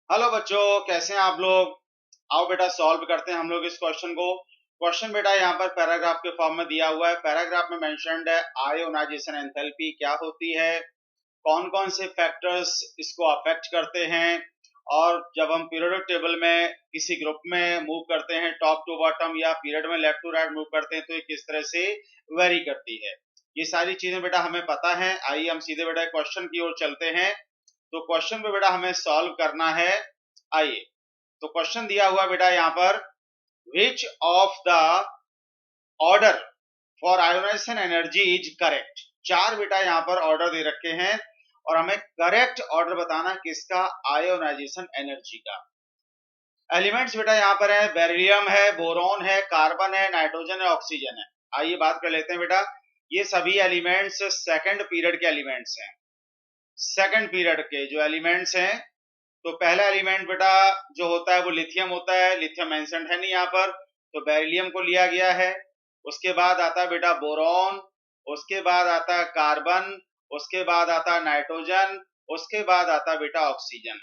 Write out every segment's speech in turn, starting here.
Hello बच्चों, कैसे हैं आप लोग। आओ बेटा सॉल्व करते हैं हम लोग इस क्वेश्चन को। क्वेश्चन बेटा यहाँ पर पैराग्राफ के फॉर्म में दिया हुआ है। पैराग्राफ में मेंशन्ड है आयोनाइजेशन एंथैल्पी क्या होती है, कौन कौन से फैक्टर्स इसको अफेक्ट करते हैं, और जब हम पीरियोडिक टेबल में किसी ग्रुप में मूव करते हैं टॉप टू बॉटम या पीरियड में लेफ्ट टू राइट मूव करते हैं तो ये किस तरह से वेरी करती है। ये सारी चीजें बेटा हमें पता है। आइए हम सीधे बेटा क्वेश्चन की ओर चलते हैं। तो क्वेश्चन पे बेटा हमें सॉल्व करना है। आइए, तो क्वेश्चन दिया हुआ बेटा यहाँ पर, which of the order for ionisation energy is correct. चार बेटा यहाँ पर ऑर्डर दे रखे हैं और हमें करेक्ट ऑर्डर बताना किसका, आयोनाइजेशन एनर्जी का। एलिमेंट्स बेटा यहाँ पर है, बेरिलियम है, बोरॉन है, कार्बन है, नाइट्रोजन है, ऑक्सीजन है। आइए बात कर लेते हैं बेटा। ये सभी एलिमेंट्स सेकंड पीरियड के एलिमेंट्स हैं। सेकंड पीरियड के जो एलिमेंट्स हैं, तो पहला एलिमेंट बेटा जो होता है वो लिथियम होता है। लिथियम मेंशन्ड है नहीं यहाँ पर, तो बेरिलियम को लिया गया है। उसके बाद आता है बेटा बोरॉन, उसके बाद आता है कार्बन, उसके बाद आता है नाइट्रोजन, उसके बाद आता है बेटा ऑक्सीजन।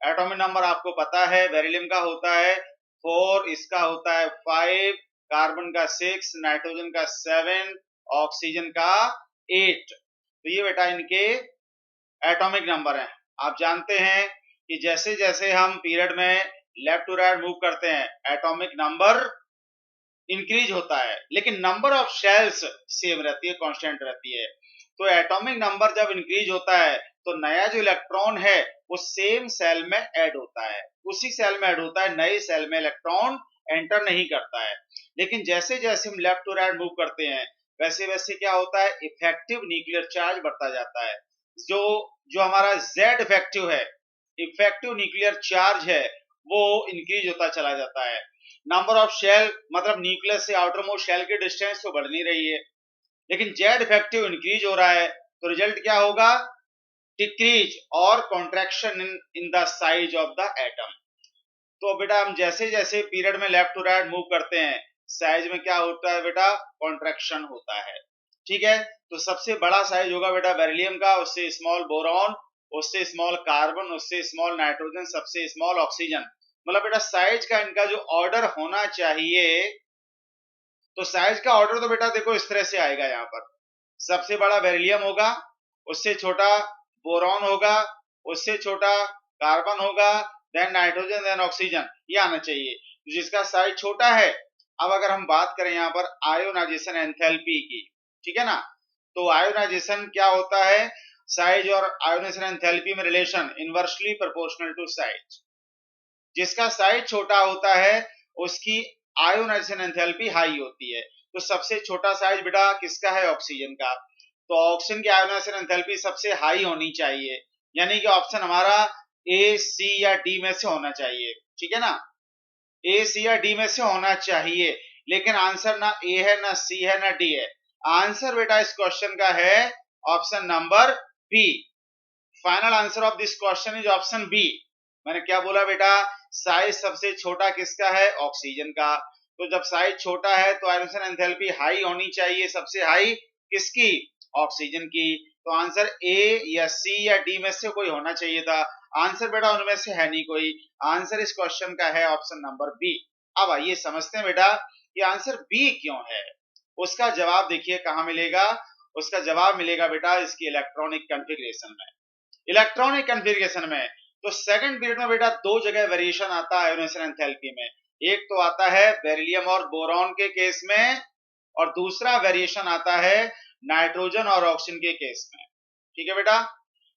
एटॉमिक नंबर आपको पता है, बेरिलियम का होता है 4, इसका होता है 5, कार्बन का 6, नाइट्रोजन का 7, ऑक्सीजन का 8। तो ये बेटा इनके एटॉमिक नंबर हैं। आप जानते हैं कि जैसे जैसे हम पीरियड में लेफ्ट टू राइट मूव करते हैं एटॉमिक नंबर इंक्रीज होता है, लेकिन नंबर ऑफ शेल्स सेम रहती है, कांस्टेंट रहती है। तो एटॉमिक नंबर जब इंक्रीज होता है तो नया जो इलेक्ट्रॉन है वो सेम सेल में ऐड होता है, उसी सेल में ऐड होता है, नए सेल में इलेक्ट्रॉन एंटर नहीं करता है। लेकिन जैसे जैसे हम लेफ्ट टू राइट मूव करते हैं वैसे वैसे क्या होता है, इफेक्टिव न्यूक्लियर चार्ज बढ़ता जाता है। जो जो हमारा Z इफेक्टिव है, इफेक्टिव न्यूक्लियर चार्ज है, वो इंक्रीज होता चला जाता है। नंबर ऑफ शेल मतलब न्यूक्लियस से आउटर मोस्ट शेल की डिस्टेंस तो बढ़ नहीं रही है, लेकिन Z इफेक्टिव इंक्रीज हो रहा है। तो रिजल्ट क्या होगा, डिक्रीज और contraction in the size of the atom. तो बेटा हम जैसे जैसे पीरियड में लेफ्ट टू राइट मूव करते हैं साइज में क्या होता है बेटा, कॉन्ट्रैक्शन होता है। ठीक है, तो सबसे बड़ा साइज होगा बेटा बेरिलियम का, उससे स्मॉल बोरॉन, उससे स्मॉल कार्बन, उससे स्मॉल नाइट्रोजन, सबसे स्मॉल ऑक्सीजन। मतलब बेटा साइज का इनका जो ऑर्डर होना चाहिए, तो साइज का ऑर्डर तो बेटा देखो इस तरह से आएगा। यहाँ पर सबसे बड़ा बेरिलियम होगा, उससे छोटा बोरॉन होगा, उससे छोटा कार्बन होगा, देन नाइट्रोजन, देन ऑक्सीजन, ये आना चाहिए। तो जिसका साइज छोटा है, अब अगर हम बात करें यहाँ पर आयोनाइजेशन एंथैल्पी की, ठीक है ना, तो आयोनाइजेशन क्या होता है, साइज और आयोनाइजेशन एंथैल्पी में relation inversely proportional to size. जिसका साइज छोटा होता है उसकी आयोनाइजेशन एंथैल्पी हाई होती है। तो सबसे छोटा साइज बेटा किसका है, ऑक्सीजन का। तो ऑक्सीजन की आयोनाइजेशन एंथैल्पी सबसे हाई होनी चाहिए, यानी कि ऑप्शन हमारा ए, सी या डी में से होना चाहिए। ठीक है ना, ए, सी या डी में से होना चाहिए। लेकिन आंसर ना ए है, ना सी है, ना डी है। आंसर बेटा इस क्वेश्चन का है option number B. Final answer of this question is option B. मैंने क्या बोला बेटा, साइज सबसे छोटा किसका है, ऑक्सीजन का। तो जब साइज छोटा है तो आयोनाइजेशन एंथैल्पी हाई होनी चाहिए, सबसे हाई किसकी, ऑक्सीजन की। तो आंसर ए या सी या डी में से कोई होना चाहिए था। आंसर बेटा उनमें से है नहीं कोई। आंसर इस क्वेश्चन का है ऑप्शन नंबर बी। अब आइए समझते हैं बेटा कि आंसर बी क्यों है। उसका जवाब देखिए कहां मिलेगा। उसका जवाब मिलेगा बेटा इसकी इलेक्ट्रॉनिक कॉन्फ़िगरेशन में। इलेक्ट्रॉनिक कॉन्फ़िगरेशन में तो सेकंड पीरियड में बेटा दो जगह वेरिएशन आता है आयोनाइजेशन एंथैल्पी में। एक तो आता है बेरिलियम और बोरॉन के केस में, और दूसरा वेरिएशन आता है नाइट्रोजन और ऑक्सीजन के केस में। ठीक है बेटा,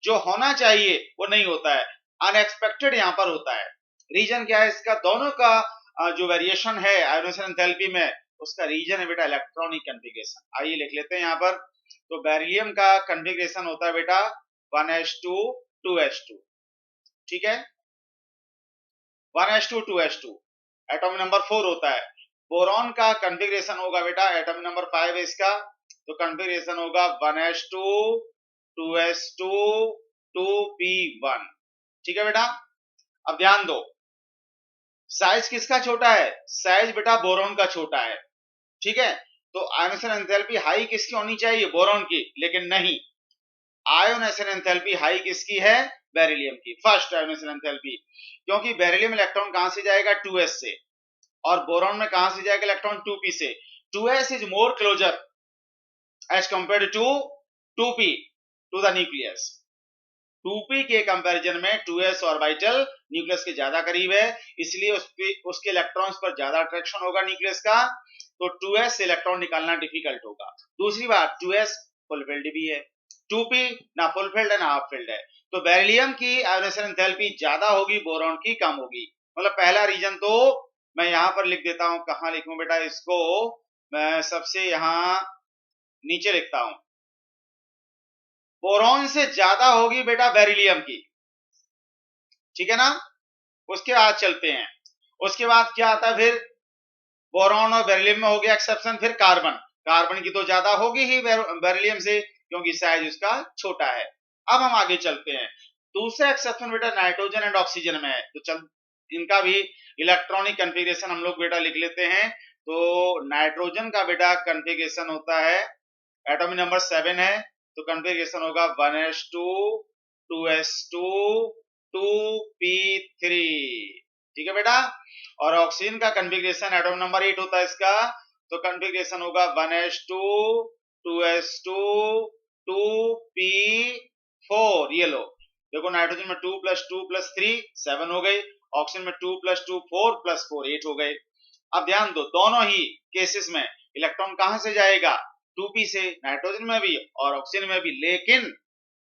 जो होना चाहिए वो नहीं होता है, अनएक्सपेक्टेड यहां पर होता है। रीजन क्या है इसका, दोनों का जो वेरिएशन है आयोनाइजेशन एंथैल्पी में उसका रीजन है बेटा इलेक्ट्रॉनिक कॉन्फ़िगरेशन। आइए लिख लेते हैं यहाँ पर। तो बेरिलियम का कॉन्फ़िगरेशन होता है बेटा 1s2 2s2। ठीक है, 1s2 2s2। एटॉमिक नंबर 4 होता है। बोरॉन का कॉन्फ़िगरेशन होगा बेटा, एटॉमिक नंबर 5 है इसका, तो कॉन्फ़िगरेशन होगा 1s2 2s2 2p1। ठीक है बेटा, अब ध्यान दो, साइज किसका छोटा है, साइज बेटा बोरॉन का छोटा है। ठीक है, तो आयोनाइजेशन एंथैल्पी हाई किसकी होनी चाहिए, बोरॉन की, लेकिन नहीं। आयोनाइजेशन एंथैल्पी हाई किसकी है? बेरिलियम की, फर्स्ट आयोनाइजेशन एंथैल्पी। क्योंकि बेरिलियम इलेक्ट्रॉन कहां से जाएगा? 2s से, और बोरॉन में कहां से जाएगा इलेक्ट्रॉन? 2p से। 2s is more closer as compared to 2p to the nucleus. 2p के कंपैरिजन में 2s ऑर्बिटल न्यूक्लियस के ज्यादा करीब है, इसलिए उसके इलेक्ट्रॉन्स पर ज्यादा अट्रैक्शन होगा न्यूक्लियस का, तो 2s से इलेक्ट्रॉन निकालना डिफिकल्ट होगा। दूसरी बात, 2s फुलफिल्ड भी है, 2p ना फुलफिल्ड है ना हाफ फिल्ड है, तो बेरिलियम की आयोनाइजेशन एंथैल्पी ज्यादा होगी, बोरॉन की कम होगी। मतलब पहला रीजन तो मैं यहां पर लिख देता हूं, कहां लिखूं बेटा इसको? मैं सबसे यहां नीचे लिखता हूं, बोरॉन से ज्यादा होगी बेटा बेरिलियम की, ठीक है ना। उसके बाद चलते हैं, उसके बाद क्या आता है फिर? बोरॉन और बेरिलियम में हो गया एक्सेप्शन, फिर कार्बन। कार्बन की तो ज्यादा होगी ही बेरिलियम से, क्योंकि साइज उसका छोटा है। अब हम आगे चलते हैं, दूसरा एक्सेप्शन बेटा नाइट्रोजन एंड ऑक्सीजन में है, तो चल इनका भी इलेक्ट्रॉनिक कन्फिगरेशन हम लोग बेटा लिख लेते हैं। तो नाइट्रोजन का बेटा कन्फिगरेशन होता है, एटॉमिक नंबर 7 है, तो कन्फिगरेशन होगा 1s2 2s2 2p3, ठीक है बेटा। और ऑक्सीजन का कन्फिगरेशन एटॉमिक नंबर 8 होता है इसका, तो कन्फिगरेशन होगा 1s2 2s2 2p4। ये लो, देखो नाइट्रोजन में 2 + 2 + 3 7 हो गई, ऑक्सीजन में 2 + 2 4 + 4 8 हो गए। अब ध्यान दो, दोनों ही केसेस में इलेक्ट्रॉन कहां से जाएगा? 2p से, नाइट्रोजन में भी और ऑक्सीजन में भी। लेकिन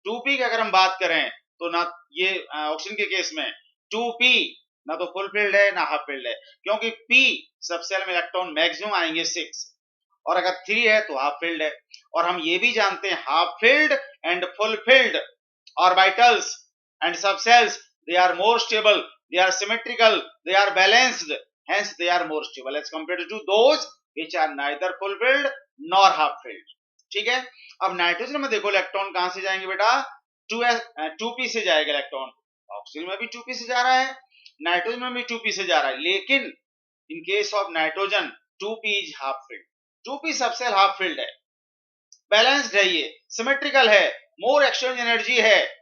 2p की अगर हम बात करें तो ना, ये ऑक्सीजन के केस में 2p ना तो फुल फील्ड है ना हाफ फील्ड है, क्योंकि p सबसेल में इलेक्ट्रॉन मैक्सिमम आएंगे 6, और अगर 3 है तो हाफ फील्ड है। और हम ये भी जानते हैं half field and full field orbitals and subcells, they are more stable, they are symmetrical, they are balanced, hence they are more stable as compared to those which are neither full filled nor half filled, ठीक है। अब nitrogen में देखो electron कहां से जाएंगे बेटा? 2p से जाएगा इलेक्ट्रॉन, ऑक्सीजन में भी 2p से जा रहा है, नाइट्रोजन में भी 2p से जा रहा है, लेकिन in case of nitrogen 2p is half field, 2p subshell half field है, बैलेंस्ड है, ये सिमेट्रिकल है, मोर एक्सचेंज एनर्जी है,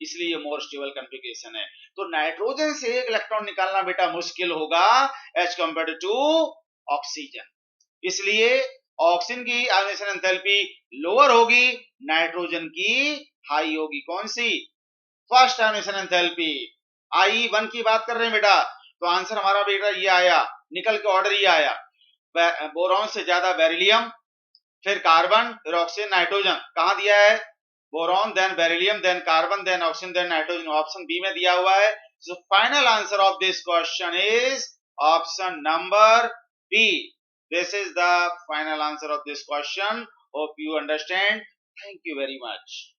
इसलिए मोर स्टेबल कॉन्फ़िगरेशन है। तो नाइट्रोजन से एक इलेक्ट्रॉन निकालना बेटा मुश्किल होगा एज कंपेयर्ड टू ऑक्सीजन, इसलिए ऑक्सीजन की आयोनाइजेशन एंथैल्पी लोअर होगी, नाइट्रोजन की हाई होगी। कौन सी? First ionization enthalpy. I1 की बात कर रहे हैं बेटा, तो आंसर हमारा बेटा ये आया, निकल के ऑर्डर ये आया, बोरॉन से ज्यादा बेरिलियम, फिर कार्बन, फिर ऑक्सीजन, नाइट्रोजन। कहां दिया है? Boron, then beryllium, then carbon, then oxygen, then nitrogen, option B में दिया हुआ है। So final answer of this question is option number B. This is the final answer of this question. Hope you understand. Thank you very much.